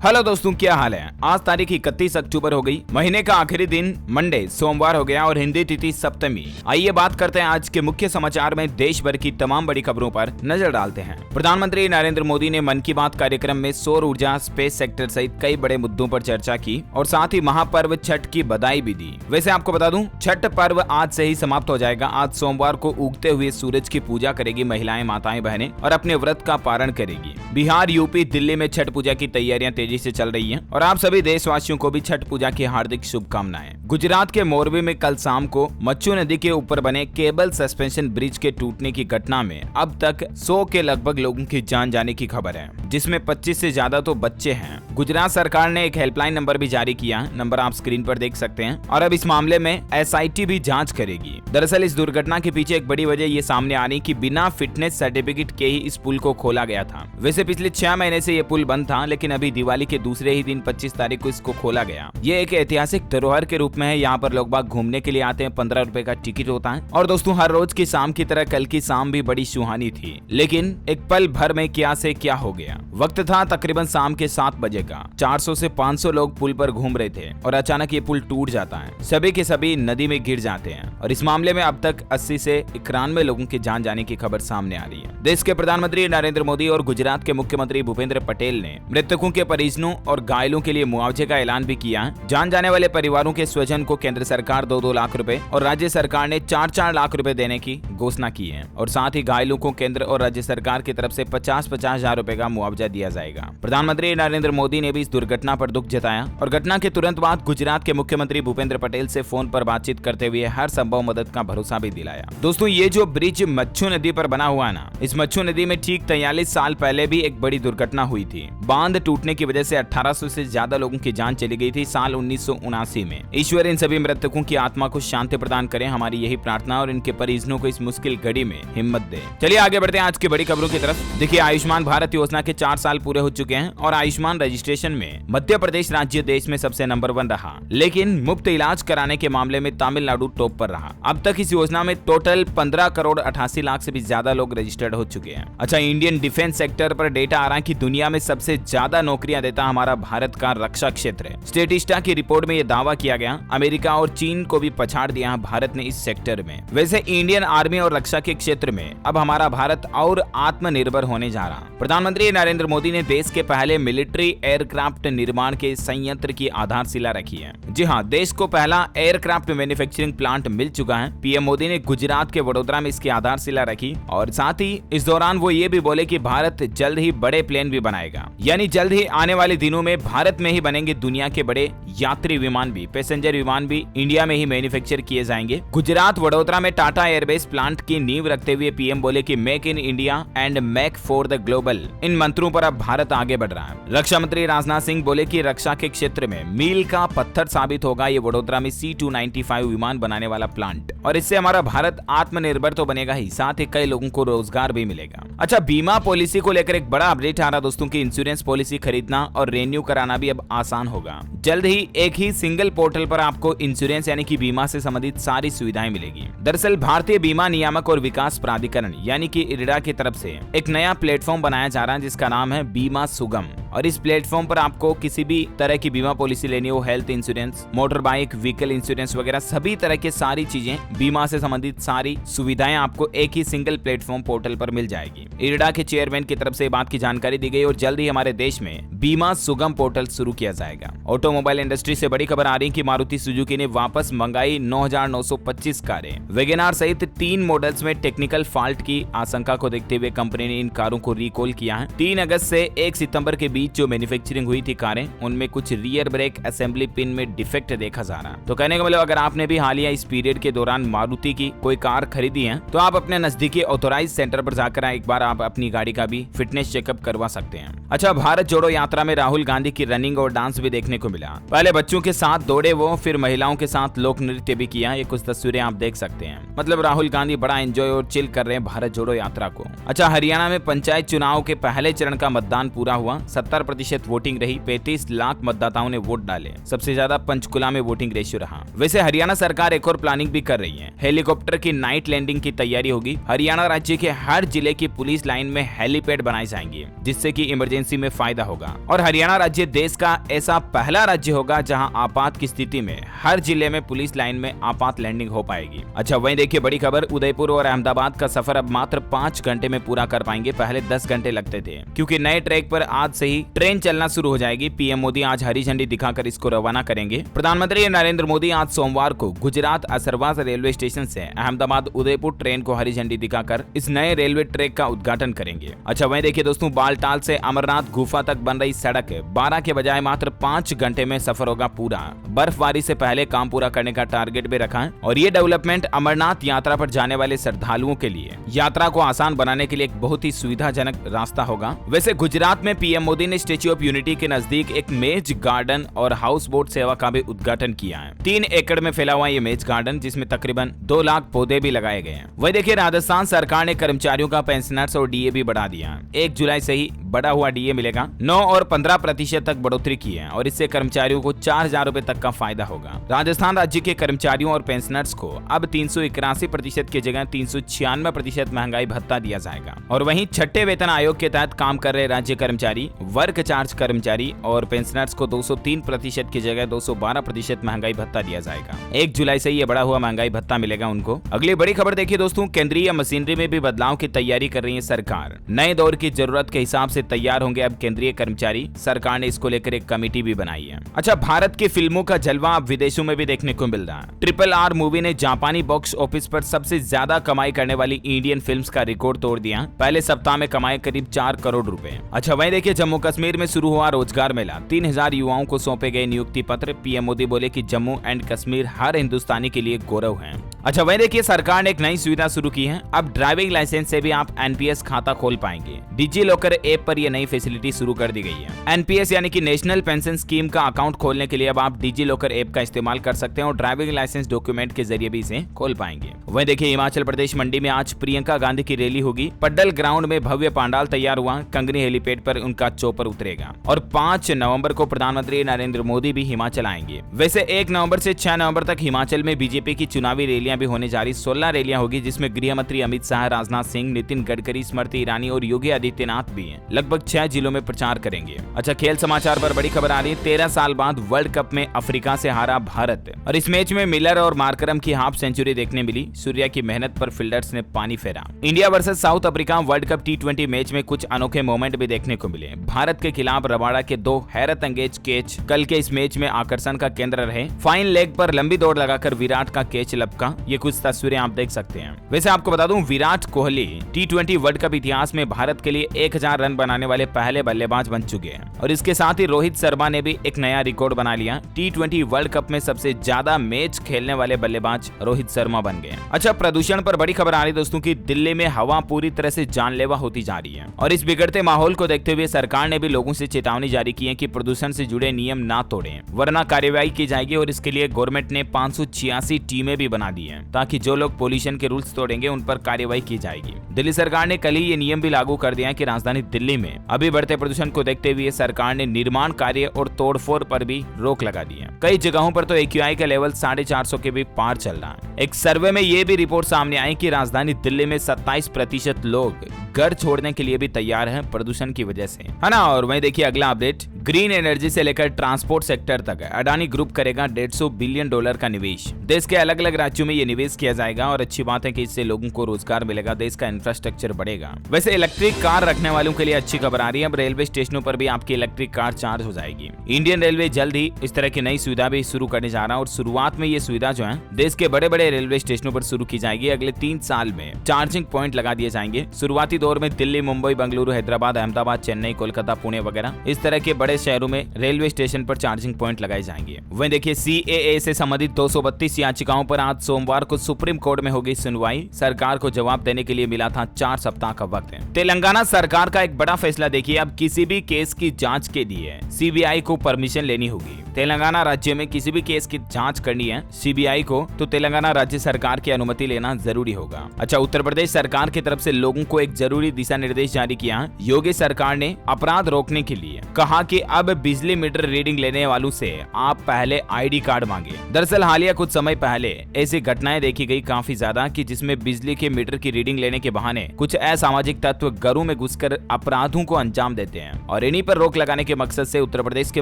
Hello दोस्तों, क्या हाल है। आज तारीख 31 अक्टूबर हो गई। महीने का आखिरी दिन मंडे सोमवार हो गया और हिंदी तिथि सप्तमी। आइए बात करते हैं आज के मुख्य समाचार में देश भर की तमाम बड़ी खबरों पर नजर डालते हैं। प्रधानमंत्री नरेंद्र मोदी ने मन की बात कार्यक्रम में सौर ऊर्जा, स्पेस सेक्टर सहित कई बड़े मुद्दों पर चर्चा की और साथ ही महापर्व छठ की बधाई भी दी। वैसे आपको बता दूं, छठ पर्व आज से ही समाप्त हो जाएगा। आज सोमवार को उगते हुए सूरज की पूजा करेगी महिलाएं, माताएं, बहनें और अपने व्रत का पारण करेगी। बिहार, यूपी, दिल्ली में छठ पूजा की तैयारियां तेजी से चल रही हैं और आप सभी देशवासियों को भी छठ पूजा की हार्दिक शुभकामनाएं। गुजरात के मोरबी में कल शाम को मच्छू नदी के ऊपर बने केबल सस्पेंशन ब्रिज के टूटने की घटना में अब तक 100 के लगभग लोगों की जान जाने की खबर है, जिसमें 25 से ज्यादा तो बच्चे हैं। गुजरात सरकार ने एक हेल्पलाइन नंबर भी जारी किया है। नंबर आप स्क्रीन पर देख सकते हैं और अब इस मामले में SIT भी जांच करेगी। दरअसल इस दुर्घटना के पीछे एक बड़ी वजह ये सामने आ रही कि बिना फिटनेस सर्टिफिकेट के ही इस पुल को खोला गया था। वैसे पिछले 6 महीने से ये पुल बंद था, लेकिन अभी दिवाली के दूसरे ही दिन 25 तारीख को इसको खोला गया। ये एक ऐतिहासिक धरोहर के रूप में है। यहाँ पर लोग बाग घूमने के लिए आते हैं। 15 रुपए का टिकट होता है। और दोस्तों, हर रोज की शाम की तरह कल की शाम भी बड़ी सुहानी थी, लेकिन एक पल भर में क्या से क्या हो गया। वक्त था तकरीबन शाम के 7 बजे का। 400 से 500 लोग पुल पर घूम रहे थे और अचानक ये पुल टूट जाता है। सभी के सभी नदी में गिर जाते हैं और इस मामले में अब तक 80 से 91 लोगों की जान जाने की खबर सामने आ रही है। देश के प्रधानमंत्री नरेंद्र मोदी और गुजरात के मुख्यमंत्री भूपेंद्र पटेल ने मृतकों के परिजनों और घायलों के लिए मुआवजे का ऐलान भी किया है। जान जाने वाले परिवारों के स्वजन को केंद्र सरकार 2-2 लाख रुपए और राज्य सरकार ने 4-4 लाख रुपए देने की घोषणा की है और साथ ही घायलों को केंद्र और राज्य सरकार की तरफ से 50-50 हजार रुपए का मुआवजा दिया जाएगा। प्रधानमंत्री नरेंद्र मोदी ने भी इस दुर्घटना पर दुख जताया और घटना के तुरंत बाद गुजरात के मुख्यमंत्री भूपेंद्र पटेल से फोन पर बातचीत करते हुए हर संभव मदद का भरोसा भी दिलाया। दोस्तों, ये जो ब्रिज मच्छू नदी पर बना हुआ है ना, इस मच्छू नदी में ठीक 43 साल पहले भी एक बड़ी दुर्घटना हुई थी। बांध टूटने की वजह से 1800 से ज्यादा लोगों की जान चली गई थी साल 1979 में। ईश्वर इन सभी मृतकों की आत्मा को शांति प्रदान करें, हमारी यही प्रार्थना, और इनके परिजनों को इस मुश्किल घड़ी में हिम्मत दे। चलिए आगे बढ़ते हैं आज की बड़ी खबरों की तरफ। देखिए, आयुष्मान भारत योजना के 4 साल पूरे हो चुके हैं और आयुष्मान रजिस्ट्रेशन में मध्य प्रदेश राज्य देश में सबसे नंबर 1 रहा, लेकिन मुफ्त इलाज कराने के मामले में तमिलनाडु टॉप पर रहा। अब तक इस योजना में टोटल 15 करोड़ 88 लाख से भी ज्यादा लोग रजिस्टर्ड हो चुके हैं। अच्छा, इंडियन डिफेंस सेक्टर पर डेटा आ रहा है कि दुनिया में सबसे ज्यादा नौकरियां देता हमारा भारत का रक्षा क्षेत्र है। स्टेटिस्टा की रिपोर्ट में यह दावा किया गया। अमेरिका और चीन को भी पछाड़ दिया भारत ने इस सेक्टर में। वैसे इंडियन आर्मी और रक्षा के क्षेत्र में अब हमारा भारत और आत्मनिर्भर होने जा रहा। प्रधानमंत्री नरेंद्र मोदी ने देश के पहले मिलिट्री एयरक्राफ्ट निर्माण के संयंत्र की आधारशिला रखी है। जी हाँ, देश को पहला एयरक्राफ्ट मैन्युफैक्चरिंग प्लांट मिल चुका है। पीएम मोदी ने गुजरात के वडोदरा में इसकी आधारशिला रखी और साथ ही इस दौरान वो ये भी बोले कि भारत जल्द ही बड़े प्लेन भी बनाएगा, यानी जल्द ही आने वाले दिनों में भारत में ही बनेंगे दुनिया के बड़े यात्री विमान भी, पैसेंजर विमान भी इंडिया में ही मैन्युफैक्चर किए जाएंगे। गुजरात वडोदरा में टाटा एयरबेस प्लांट की नींव रखते हुए पीएम बोले कि make in India and make for the global. इन मंत्रों पर अब भारत आगे बढ़ रहा है। रक्षा मंत्री राजनाथ सिंह बोले कि रक्षा के क्षेत्र में मील का पत्थर साबित होगा ये वडोदरा में C-295 विमान बनाने वाला प्लांट, और इससे हमारा भारत आत्मनिर्भर तो बनेगा ही, साथ ही कई लोगों को रोजगार भी मिलेगा। अच्छा, बीमा पॉलिसी को लेकर एक बड़ा अपडेट आ रहा दोस्तों की इंश्योरेंस पॉलिसी खरीदना और रेन्यू कराना भी अब आसान होगा। जल्द ही एक ही सिंगल पोर्टल पर आपको इंश्योरेंस यानी कि बीमा से संबंधित सारी सुविधाएं मिलेगी। दरअसल भारतीय बीमा नियामक और विकास प्राधिकरण यानी कि IRDA की तरफ से एक नया प्लेटफॉर्म बनाया जा रहा है जिसका नाम है बीमा सुगम, और इस प्लेटफॉर्म पर आपको किसी भी तरह की बीमा पॉलिसी लेनी हो, health insurance, motor bike, vehicle insurance वगैरह सभी तरह के सारी चीजें, बीमा से संबंधित सारी सुविधाएं आपको एक ही सिंगल प्लेटफॉर्म पोर्टल पर मिल जाएगी। IRDA के चेयरमैन की तरफ से बात की जानकारी दी गई और जल्द ही हमारे देश में बीमा सुगम पोर्टल शुरू किया जाएगा। ऑटोमोबाइल इंडस्ट्री से बड़ी खबर आ रही है कि मारुति सुजुकी ने वापस मंगाई 9,925 कारें। वेगेनार सहित 3 मॉडल्स में टेक्निकल फॉल्ट की आशंका को देखते हुए कंपनी ने इन कारों को रिकॉल किया है। 3 अगस्त से 1 सितंबर के बीच जो मैन्युफैक्चरिंग हुई थी कारें, उनमें कुछ रियर ब्रेक असेंबली पिन में डिफेक्ट देखा जा रहा। तो कहने का मतलब, अगर आपने भी हालिया इस पीरियड के दौरान मारुति की कोई कार खरीदी है तो आप अपने नजदीकी ऑथोराइज सेंटर पर जाकर एक बार आप अपनी गाड़ी का भी फिटनेस चेकअप करवा सकते हैं। अच्छा, भारत जोड़ो यात्रा में राहुल गांधी की रनिंग और डांस भी देखने को मिला। पहले बच्चों के साथ दौड़े वो, फिर महिलाओं के साथ लोक नृत्य भी किया। ये कुछ तस्वीरें आप देख सकते हैं। मतलब राहुल गांधी बड़ा एंजॉय और चिल कर रहे हैं भारत जोड़ो यात्रा को। अच्छा, हरियाणा में पंचायत चुनाव के पहले चरण का मतदान पूरा हुआ। 70% वोटिंग रही। 35 लाख मतदाताओं ने वोट डाले। सबसे ज्यादा पंचकुला में वोटिंग रेशियो रहा। वैसे हरियाणा सरकार एक और प्लानिंग भी कर रही है। हेलीकॉप्टर की नाइट लैंडिंग की तैयारी होगी। हरियाणा राज्य के हर जिले की पुलिस लाइन में हेलीपैड बनाए जाएंगे, जिससे कि इमरजेंसी में फायदा होगा। और हरियाणा राज्य देश का ऐसा पहला राज्य होगा जहां आपात की स्थिति में हर जिले में पुलिस लाइन में आपात लैंडिंग हो पाएगी। अच्छा, वहीं देखिए बड़ी खबर, उदयपुर और अहमदाबाद का सफर अब मात्र 5 घंटे में पूरा कर पाएंगे। पहले 10 घंटे लगते थे, क्योंकि नए ट्रैक पर आज से ही ट्रेन चलना शुरू हो जाएगी। पीएम मोदी आज हरी झंडी दिखाकर इसको रवाना करेंगे। प्रधानमंत्री नरेंद्र मोदी आज सोमवार को गुजरात असरवास रेलवे स्टेशन से अहमदाबाद उदयपुर ट्रेन को हरी झंडी दिखाकर इस नए रेलवे ट्रैक का उद्घाटन करेंगे। अच्छा, वहीं देखिए दोस्तों, बालटाल से अमरनाथ गुफा तक बन रही सड़क 12 के बजाय मात्र 5 घंटे में सफर होगा पूरा। बर्फबारी से पहले काम पूरा करने का टारगेट भी रखा है और ये डेवलपमेंट अमरनाथ यात्रा पर जाने वाले श्रद्धालुओं के लिए यात्रा को आसान बनाने के लिए एक बहुत ही सुविधाजनक रास्ता होगा। वैसे गुजरात में पीएम मोदी ने स्टेच्यू ऑफ यूनिटी के नजदीक एक मेज गार्डन और हाउस बोट सेवा का भी उद्घाटन किया है। 3 एकड़ में फैला हुआ ये मेज गार्डन, जिसमें तकरीबन 2 लाख पौधे भी लगाए गए हैं। वही देखिए, राजस्थान सरकार ने कर्मचारियों का पेंशनर्स और डीए भी बढ़ा दिया। 1 जुलाई से ही बढ़ा हुआ डीए मिलेगा। 9 और 15% तक बढ़ोतरी की है और इससे कर्मचारियों को 4000 रुपए तक का फायदा होगा। राजस्थान राज्य के कर्मचारियों और पेंशनर्स को अब 381% की जगह 396% महंगाई भत्ता दिया जाएगा। और वहीं छठे वेतन आयोग के तहत काम कर रहे राज्य कर्मचारी, वर्क चार्ज कर्मचारी और पेंशनर्स को 203% की जगह 212% महंगाई भत्ता दिया जाएगा। 1 जुलाई से ये बढ़ा हुआ महंगाई भत्ता मिलेगा उनको। अगली बड़ी खबर देखिए दोस्तों, केंद्रीय मशीनरी में भी बदलाव की तैयारी कर रही है सरकार। नए दौर की जरूरत के हिसाब से तैयार होंगे अब केंद्रीय कर्मचारी। सरकार ने इसको लेकर एक कमेटी भी बनाई है। अच्छा, भारत की फिल्मों का जलवा अब विदेशों में भी देखने को मिल रहा है। RRR मूवी ने जापानी बॉक्स ऑफिस पर सबसे ज्यादा कमाई करने वाली इंडियन फिल्म्स का रिकॉर्ड तोड़ दिया। पहले सप्ताह में कमाए करीब 4 करोड़ रुपए। अच्छा, वहीं देखिए, जम्मू कश्मीर में शुरू हुआ रोजगार मेला। 3000 युवाओं को सौंपे गए नियुक्ति पत्र। पीएम मोदी बोले कि जम्मू एंड कश्मीर हर हिंदुस्तानी के लिए गौरव है। अच्छा, वहीं देखिए, सरकार ने एक नई सुविधा शुरू की है। अब ड्राइविंग लाइसेंस से भी आप एनपीएस खाता खोल पाएंगे। डिजी लॉकर ऐप पर यह नई फैसिलिटी शुरू कर दी गई है। एनपीएस यानी कि नेशनल पेंशन स्कीम का अकाउंट खोलने के लिए अब आप डिजी लॉकर ऐप का इस्तेमाल कर सकते हैं और ड्राइविंग लाइसेंस डॉक्यूमेंट के जरिए भी इसे खोल पाएंगे। वहीं देखिए, हिमाचल प्रदेश मंडी में आज प्रियंका गांधी की रैली होगी। पड्डल ग्राउंड में भव्य पंडाल तैयार हुआ। कंगनी हेलीपैड पर उनका चोपर उतरेगा और 5 नवंबर को प्रधानमंत्री नरेंद्र मोदी भी हिमाचल आएंगे। वैसे 1 नवंबर से 6 नवंबर तक हिमाचल में बीजेपी की चुनावी रैलियां भी होने जा रही। 16 रैलियां होगी, जिसमें गृह मंत्री अमित शाह, राजनाथ सिंह, नितिन गडकरी, स्मृति ईरानी और योगी आदित्यनाथ भी हैं। लगभग 6 जिलों में प्रचार करेंगे। अच्छा, खेल समाचार पर बड़ी खबर आ रही है। 13 साल बाद वर्ल्ड कप में अफ्रीका से हारा भारत और इस मैच में मिलर और मार्करम की हाफ सेंचुरी देखने मिली। सूर्या की मेहनत पर फील्डर्स ने पानी फेरा। India versus south Africa world cup T20 match में कुछ अनोखे मोमेंट भी देखने को मिले। भारत के खिलाफ रबाड़ा के 2 हैरत अंगेज कैच कल के इस मैच में आकर्षण का केंद्र रहे। फाइन लेग पर लंबी दौड़ लगाकर विराट का कैच लपका। ये कुछ तस्वीरें आप देख सकते हैं। वैसे आपको बता दूं, Virat Kohli T20 world cup इतिहास में भारत के लिए 1000 रन बनाने वाले पहले बल्लेबाज बन चुके हैं और इसके साथ ही रोहित शर्मा ने भी एक नया रिकॉर्ड बना लिया। T20 वर्ल्ड कप में सबसे ज्यादा मैच खेलने वाले बल्लेबाज रोहित शर्मा बन गए। अच्छा, प्रदूषण पर बड़ी खबर आ रही दोस्तों की दिल्ली में हवा पूरी तरह से जानलेवा होती जा रही है और इस बिगड़ते माहौल को देखते हुए सरकार ने भी लोगों से चेतावनी जारी की है कि प्रदूषण से जुड़े नियम ना तोड़ें, वरना कार्रवाई की जाएगी। और इसके लिए गवर्नमेंट ने 586 टीमें भी बना दी हैं ताकि जो लोग पोल्यूशन के रूल्स तोड़ेंगे उन पर कार्रवाई की जाएगी। दिल्ली सरकार ने कल ही ये नियम भी लागू कर दिया है कि राजधानी दिल्ली में अभी बढ़ते प्रदूषण को देखते हुए सरकार ने निर्माण कार्य और तोड़फोड़ पर भी रोक लगा दी है। कई जगहों पर तो AQI का लेवल 450 के भी पार चल रहा है। एक सर्वे में ये भी रिपोर्ट सामने आई कि राजधानी दिल्ली में 27% लोग घर छोड़ने के लिए भी तैयार हैं प्रदूषण की वजह से, है ना। और वहीं देखिए अगला अपडेट, ग्रीन एनर्जी से लेकर ट्रांसपोर्ट सेक्टर तक अडानी ग्रुप करेगा $150 बिलियन का निवेश। देश के अलग अलग राज्यों में ये निवेश किया जाएगा और अच्छी बात है कि इससे लोगों को रोजगार मिलेगा, देश का इंफ्रास्ट्रक्चर बढ़ेगा। वैसे इलेक्ट्रिक कार रखने वालों के लिए अच्छी खबर आ रही है। अब रेलवे स्टेशनों पर भी आपकी इलेक्ट्रिक कार चार्ज हो जाएगी। इंडियन रेलवे जल्द ही इस तरह की नई सुविधा भी शुरू करने जा रहा है और शुरुआत में ये सुविधा जो है देश के बड़े बड़े रेलवे स्टेशनों पर शुरू की जाएगी। अगले 3 साल में चार्जिंग पॉइंट लगा दिए जाएंगे। शुरुआती दौर में दिल्ली, मुंबई, बेंगलुरु, हैदराबाद, अहमदाबाद, चेन्नई, कोलकाता, पुणे वगैरह इस तरह के बड़े बड़े शहरों में रेलवे स्टेशन पर चार्जिंग पॉइंट लगाए जाएंगे। वहीं देखिए CAA से संबंधित 232 याचिकाओं पर आज सोमवार को सुप्रीम कोर्ट में होगी सुनवाई। सरकार को जवाब देने के लिए मिला था 4 सप्ताह का वक्त। तेलंगाना सरकार का एक बड़ा फैसला देखिए, अब किसी भी केस की जांच के लिए CBI को परमिशन लेनी होगी। तेलंगाना राज्य में किसी भी केस की जांच करनी है CBI को, तो तेलंगाना राज्य सरकार की अनुमति लेना जरूरी होगा। अच्छा, उत्तर प्रदेश सरकार की तरफ से लोगों को एक जरूरी दिशा निर्देश जारी किया। योगी सरकार ने अपराध रोकने के लिए कहा कि अब बिजली मीटर रीडिंग लेने वालों से आप पहले ID कार्ड मांगे। दरअसल हालिया कुछ समय पहले ऐसी घटनाएं देखी गई काफी ज्यादा कि जिसमें बिजली के मीटर की रीडिंग लेने के बहाने कुछ असामाजिक तत्व घरों में घुसकर अपराधों को अंजाम देते हैं। और इन्हीं पर रोक लगाने के मकसद से उत्तर प्रदेश के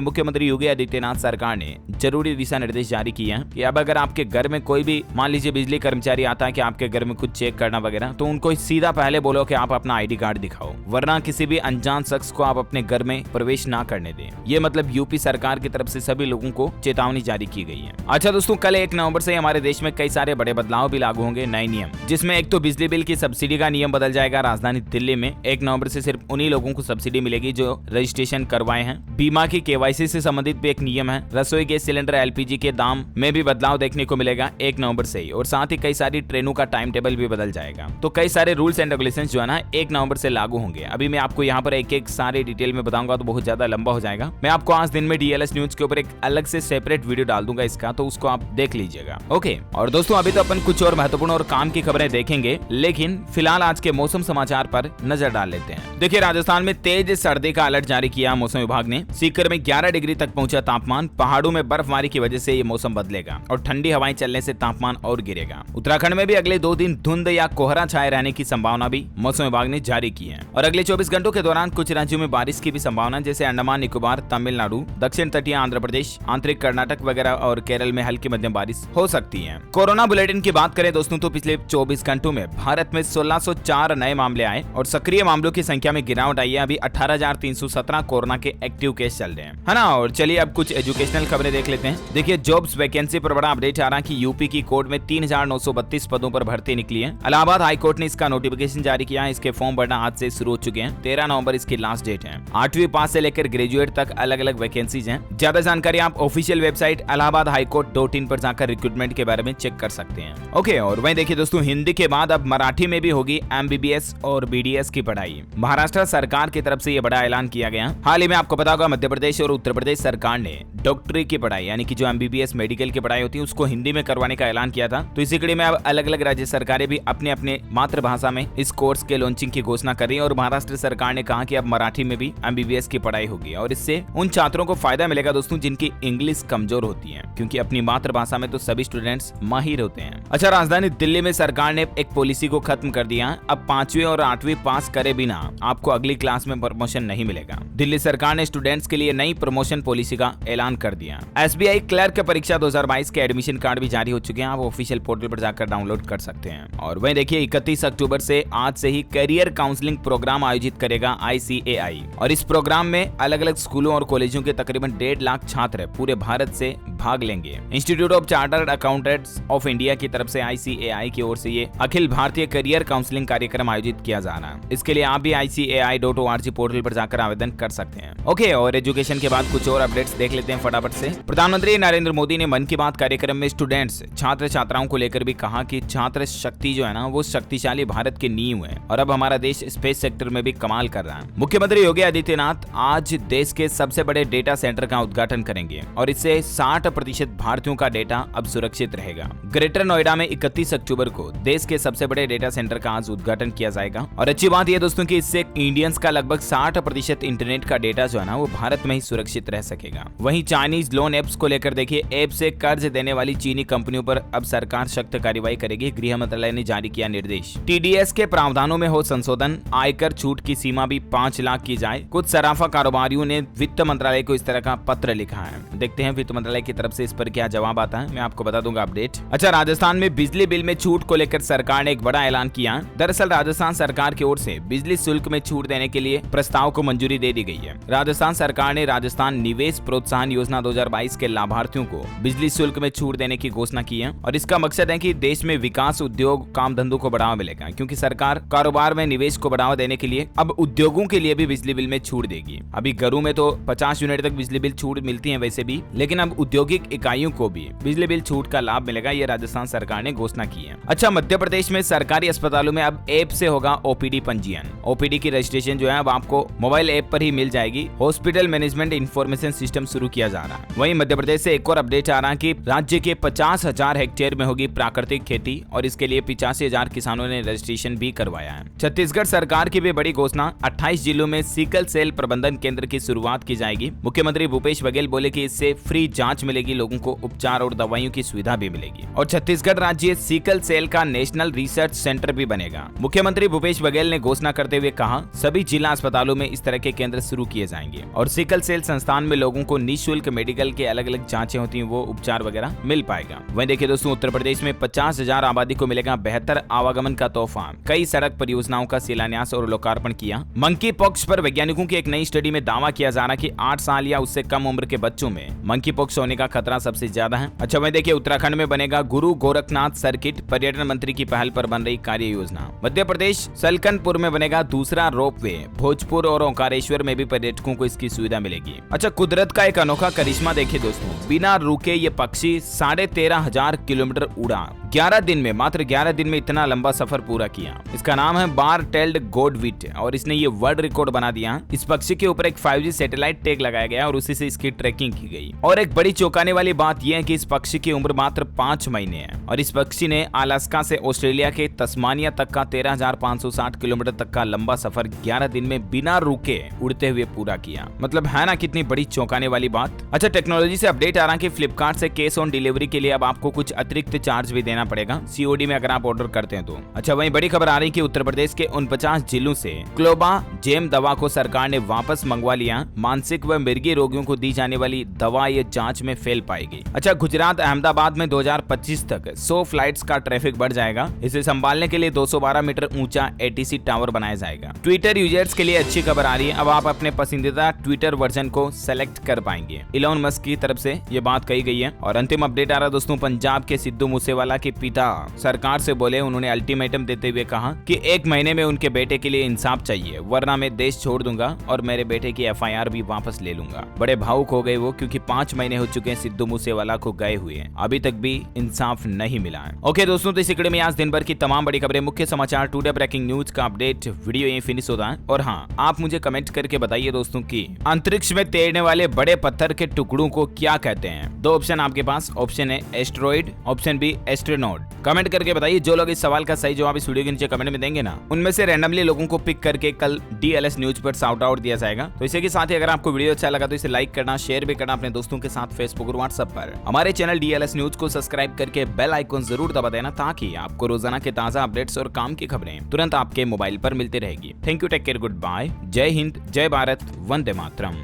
मुख्यमंत्री योगी आदित्यनाथ सरकार ने जरूरी दिशा निर्देश जारी किए हैं कि अब अगर आपके घर में कोई भी मान लीजिए बिजली कर्मचारी आता है कि आपके घर में कुछ चेक करना वगैरह, तो उनको सीधा पहले बोलो कि आप अपना ID कार्ड दिखाओ, वरना किसी भी अनजान शख्स को आप अपने घर में प्रवेश ना करने दें। ये मतलब यूपी सरकार की तरफ से सभी लोगों को चेतावनी जारी की गई है। अच्छा दोस्तों, कल 1 नवंबर से हमारे देश में कई सारे बड़े बदलाव भी लागू होंगे, नए नियम, जिसमें एक तो बिजली बिल की सब्सिडी का नियम बदल जाएगा। राजधानी दिल्ली में 1 नवंबर से सिर्फ उन्हीं लोगों को सब्सिडी मिलेगी जो रजिस्ट्रेशन करवाए हैं। बीमा की KYC से संबंधित भी एक नियम है। रसोई गैस सिलेंडर LPG के दाम में भी बदलाव देखने को मिलेगा 1 नवंबर से ही, और साथ ही कई सारी ट्रेनों का टाइम टेबल भी बदल जाएगा। तो कई सारे रूल्स एंड रेगुलेशंस जो है ना 1 नवंबर से लागू होंगे। अभी मैं आपको यहाँ पर एक एक सारे डिटेल में बताऊंगा तो बहुत ज्यादा लंबा हो जाएगा। मैं आपको आज दिन में DLS न्यूज के ऊपर एक अलग से सेपरेट वीडियो डाल दूंगा इसका, तो उसको आप देख लीजिएगा। ओके, और दोस्तों अभी तो अपन कुछ और महत्वपूर्ण और काम की खबरें देखेंगे, लेकिन फिलहाल आज के मौसम समाचार पर नजर डाल लेते हैं। देखिए, राजस्थान में तेज सर्दी का अलर्ट जारी किया मौसम विभाग ने। सीकर में 11 डिग्री तक पहुंचा तापमान। पहाड़ों में बर्फबारी की वजह से ये मौसम बदलेगा और ठंडी हवाएं चलने से तापमान और गिरेगा। उत्तराखंड में भी अगले 2 दिन धुंध या कोहरा छाए रहने की संभावना भी मौसम विभाग ने जारी की है। और अगले 24 घंटों के दौरान कुछ राज्यों में बारिश की भी संभावना, जैसे अंडमान निकोबार, तमिलनाडु, दक्षिण तटीय आंध्र प्रदेश, आंतरिक कर्नाटक वगैरह और केरल में हल्की मध्यम बारिश हो सकती है। कोरोना बुलेटिन की बात करें दोस्तों, तो पिछले 24 घंटों में भारत में 1604 नए मामले आए और सक्रिय मामलों की संख्या में गिरावट आई है। अभी 18,317 कोरोना के एक्टिव केस चल रहे हैं, है ना। और चलिए अब कुछ एजुकेशनल खबरें देख लेते हैं। देखिए, जॉब्स वैकेंसी पर बड़ा अपडेट आ रहा है कि यूपी की कोर्ट में 3,932 पदों पर भर्ती निकली है। इलाहाबाद हाई कोर्ट ने इसका नोटिफिकेशन जारी किया है। इसके फॉर्म भरना आज से शुरू हो चुके हैं। 13 नवंबर इसकी लास्ट डेट है। 8वीं पास से लेकर ग्रेजुएट तक अलग अलग वैकेंसीज हैं। ज्यादा जानकारी आप ऑफिशियल वेबसाइट allahabadhighcourt.in पर जाकर रिक्रूटमेंट के बारे में चेक कर सकते हैं। ओके, और वहीं देखिए दोस्तों, हिंदी के बाद अब मराठी में भी होगी MBBS और BDS की पढ़ाई। महाराष्ट्र सरकार की तरफ से यह बड़ा ऐलान किया गया। हाल ही में आपको पता होगा मध्य प्रदेश और उत्तर प्रदेश सरकार ने डॉक्टरी की पढ़ाई यानी कि जो MBBS मेडिकल की पढ़ाई होती है उसको हिंदी में करवाने का ऐलान किया था। तो इसी कड़ी में अब अलग अलग राज्य सरकारें भी अपने अपने मातृभाषा में इस कोर्स के लॉन्चिंग की घोषणा कर रही है। और महाराष्ट्र सरकार ने कहा कि अब मराठी में भी MBBS की पढ़ाई होगी और इससे उन छात्रों को फायदा मिलेगा दोस्तों जिनकी इंग्लिश कमजोर होती है, क्योंकि अपनी मातृभाषा में तो सभी स्टूडेंट्स माहिर होते हैं। अच्छा, राजधानी दिल्ली में सरकार ने एक पॉलिसी को खत्म कर दिया। अब 5वीं और 8वीं पास करे बिना आपको अगली क्लास में प्रमोशन नहीं मिलेगा। दिल्ली सरकार ने स्टूडेंट्स के लिए नई प्रमोशन पॉलिसी का ऐलान कर दिया। SBI क्लर्क परीक्षा 2022 के एडमिशन कार्ड भी जारी हो चुके हैं। आप ऑफिशियल पोर्टल पर जाकर डाउनलोड कर सकते हैं। और वहीं देखिए, 31 अक्टूबर से आज से ही करियर काउंसलिंग प्रोग्राम आयोजित करेगा ICAI। और इस प्रोग्राम में अलग अलग स्कूलों और कॉलेजों के तकरीबन 1.5 लाख छात्र पूरे भारत से भाग लेंगे। Institute of chartered accountants of India की तरफ से ICAI की ओर से ये अखिल भारतीय करियर काउंसलिंग कार्यक्रम आयोजित किया जा रहा है। इसके लिए आप भी ICAI.org पोर्टल पर जाकर आवेदन कर सकते हैं। ओके, और एजुकेशन के बाद कुछ और अपडेट्स देख लेते हैं फटाफट से। प्रधानमंत्री नरेंद्र मोदी ने मन की बात कार्यक्रम में स्टूडेंट्स छात्र छात्राओं को लेकर भी कहा कि छात्र शक्ति जो है ना वो शक्तिशाली भारत की नींव है और अब हमारा देश स्पेस सेक्टर में भी कमाल कर रहा है। मुख्यमंत्री योगी आदित्यनाथ आज देश के सबसे बड़े डेटा सेंटर का उद्घाटन करेंगे और इससे 60% भारतीयों का डेटा अब सुरक्षित रहेगा। ग्रेटर नोएडा में 31 अक्टूबर को देश के सबसे बड़े डेटा सेंटर का आज उद्घाटन किया जाएगा। और अच्छी बात यह दोस्तों कि इससे इंडियंस का लगभग 60% इंटरनेट का डेटा जो है ना वो भारत में ही सुरक्षित रह सकेगा। वहीं चाइनीज लोन एप्स को लेकर देखिए, ऐप से कर्ज देने वाली चीनी कंपनियों पर अब सरकार सख्त कार्रवाई करेगी। गृह मंत्रालय ने जारी किया निर्देश। TDS के प्रावधानों में हो संशोधन, आयकर छूट की सीमा भी 5 लाख की जाए। कुछ सराफा कारोबारियों ने वित्त मंत्रालय को इस तरह का पत्र लिखा है। देखते हैं वित्त मंत्रालय की तरफ तरफ से इस पर क्या जवाब आता है मैं आपको बता दूंगा अपडेट। अच्छा, राजस्थान में बिजली बिल में छूट को लेकर सरकार ने एक बड़ा ऐलान किया। दरअसल राजस्थान सरकार की ओर से बिजली शुल्क में छूट देने के लिए प्रस्ताव को मंजूरी दे दी गई है। राजस्थान सरकार ने राजस्थान निवेश प्रोत्साहन योजना 2022 के लाभार्थियों को बिजली शुल्क में छूट देने की घोषणा की है और इसका मकसद है कि देश में विकास, उद्योग, काम धंधों को बढ़ावा मिलेगा, क्योंकि सरकार कारोबार में निवेश को बढ़ावा देने के लिए अब उद्योगों के लिए भी बिजली बिल में छूट देगी। अभी घरों में तो 50 यूनिट तक बिजली बिल छूट मिलती है वैसे भी, लेकिन अब औद्योगिक इकाइयों को भी बिजली बिल छूट का लाभ मिलेगा, ये राजस्थान सरकार ने घोषणा की है। अच्छा, मध्य प्रदेश में सरकारी अस्पतालों में अब ऐप से होगा ओपीडी पंजीयन। ओपीडी की रजिस्ट्रेशन जो है अब आपको मोबाइल ऐप पर ही मिल जाएगी। हॉस्पिटल मैनेजमेंट इंफॉर्मेशन सिस्टम शुरू किया जा रहा है। वहीं मध्य प्रदेश से एक और अपडेट आ रहा है कि राज्य के 50,000 हेक्टेयर में होगी प्राकृतिक खेती और इसके लिए 85,000 किसानों ने रजिस्ट्रेशन भी करवाया है। छत्तीसगढ़ सरकार की भी बड़ी घोषणा, 28 जिलों में सिकल सेल प्रबंधन केंद्र की शुरुआत की जाएगी। मुख्यमंत्री भूपेश बघेल बोले कि इससे फ्री जांच मिलेगी, लोगों को उपचार और दवाइयों की सुविधा भी मिलेगी और छत्तीसगढ़ राज्य सिकल सेल का नेशनल रिसर्च सेंटर भी बनेगा। मुख्यमंत्री भूपेश बघेल ने घोषणा करते हुए कहा, सभी जिला अस्पतालों में इस तरह के केंद्र शुरू किए जाएंगे और सिकल सेल संस्थान में लोगों को निःशुल्क मेडिकल के अलग अलग जांचें होती हैं, वो उपचार वगैरह मिल पाएगा। वहीं देखिए दोस्तों, उत्तर प्रदेश में 50,000 आबादी को मिलेगा बेहतर आवागमन का तोहफा। कई सड़क परियोजनाओं का शिलान्यास और लोकार्पण किया। मंकी पॉक्स पर वैज्ञानिकों की एक नई स्टडी में दावा किया जा रहा है कि 8 साल या उससे कम उम्र के बच्चों में मंकी पॉक्स होने का खतरा सबसे ज्यादा है। अच्छा, वहीं देखिए उत्तराखंड में बनेगा गुरु गोरखनाथ सर्किट, पर्यटन मंत्री की पहल पर बन रही कार्य योजना। मध्य प्रदेश सलकनपुर में बनेगा दूसरा रोपवे। भोजपुर और ओंकारेश्वर में भी पर्यटकों को इसकी सुविधा मिलेगी। अच्छा, कुदरत का एक अनोखा करिश्मा देखिए दोस्तों, बिना रुके ये पक्षी 13,500 किलोमीटर उड़ा। 11 दिन में, मात्र 11 दिन में इतना लंबा सफर पूरा किया। इसका नाम है बार टेल्ड गोडविट और इसने ये वर्ल्ड रिकॉर्ड बना दिया। इस पक्षी के ऊपर एक 5G सैटेलाइट टैग लगाया गया और उसी से इसकी ट्रैकिंग की गई। और एक बड़ी चौंकाने वाली बात यह है कि इस पक्षी की उम्र मात्र 5 महीने है और इस पक्षी ने अलास्का से ऑस्ट्रेलिया के तस्मानिया तक का 13,560 किलोमीटर तक का लंबा सफर 11 दिन में बिना रुके उड़ते हुए पूरा किया। मतलब है ना कितनी बड़ी चौंकाने वाली बात। अच्छा, टेक्नोलॉजी से अपडेट आ रहा है कि फ्लिपकार्ट से कैश ऑन डिलीवरी के लिए अब आपको कुछ अतिरिक्त चार्ज भी देना पड़ेगा COD में अगर आप ऑर्डर करते हैं तो। अच्छा, वहीं बड़ी खबर आ रही है कि उत्तर प्रदेश के 49 जिलों से क्लोबा जेम दवा को सरकार ने वापस मंगवा लिया। मानसिक व मिर्गी रोगियों को दी जाने वाली दवा ये जांच में फेल पाएगी। अच्छा, गुजरात अहमदाबाद में 2025 तक 100 फ्लाइट्स का ट्रैफिक बढ़ जाएगा। इसे संभालने के लिए 212 मीटर ऊंचा ATC टावर बनाया जाएगा। ट्विटर यूजर्स के लिए अच्छी खबर आ रही है, अब आप अपने पसंदीदा ट्विटर वर्जन को सेलेक्ट कर पाएंगे। इलॉन मस्क की तरफ से ये बात कही गई है। और अंतिम अपडेट आ रहा दोस्तों, पंजाब के सिद्धू मूसेवाला के पिता सरकार से बोले, उन्होंने अल्टीमेटम देते हुए कहा कि 1 महीने में उनके बेटे के लिए इंसाफ चाहिए, वरना मैं देश छोड़ दूंगा और मेरे बेटे की FIR भी वापस ले लूंगा। बड़े भावुक हो गए वो, क्योंकि 5 महीने हो चुके हैं सिद्धू मूसेवाला को गए हुए, अभी तक भी इंसाफ नहीं मिला है। ओके दोस्तों, तो इस वीडियो में आज दिन भर की तमाम बड़ी खबरें, मुख्य समाचार, टुडे ब्रेकिंग न्यूज का अपडेट वीडियो यहीं फिनिश होता है। और हाँ, आप मुझे कमेंट करके बताइए दोस्तों कि अंतरिक्ष में तैरने वाले बड़े पत्थर के टुकड़ों को क्या कहते हैं। 2 ऑप्शन आपके पास, option A asteroid, option B astronaut. Comment करके बताइए। जो लोग इस सवाल का सही जवाब इस वीडियो के नीचे कमेंट में देंगे ना, उनमें से रैंडमली लोगों को पिक करके कल DLS न्यूज पर शाउट आउट दिया जाएगा। तो इसी के साथ ही अगर आपको वीडियो अच्छा लगा तो इसे लाइक करना, शेयर भी करना अपने दोस्तों के साथ फेसबुक और व्हाट्सएप पर। हमारे चैनल DLS न्यूज को सब्सक्राइब करके बेल आइकन जरूर दबा देना, ताकि आपको रोजाना के ताजा अपडेट्स और काम की खबरें तुरंत आपके मोबाइल पर मिलती रहेगी। Thank you, take care, good bye, जय हिंद, जय भारत, वंदे मातरम।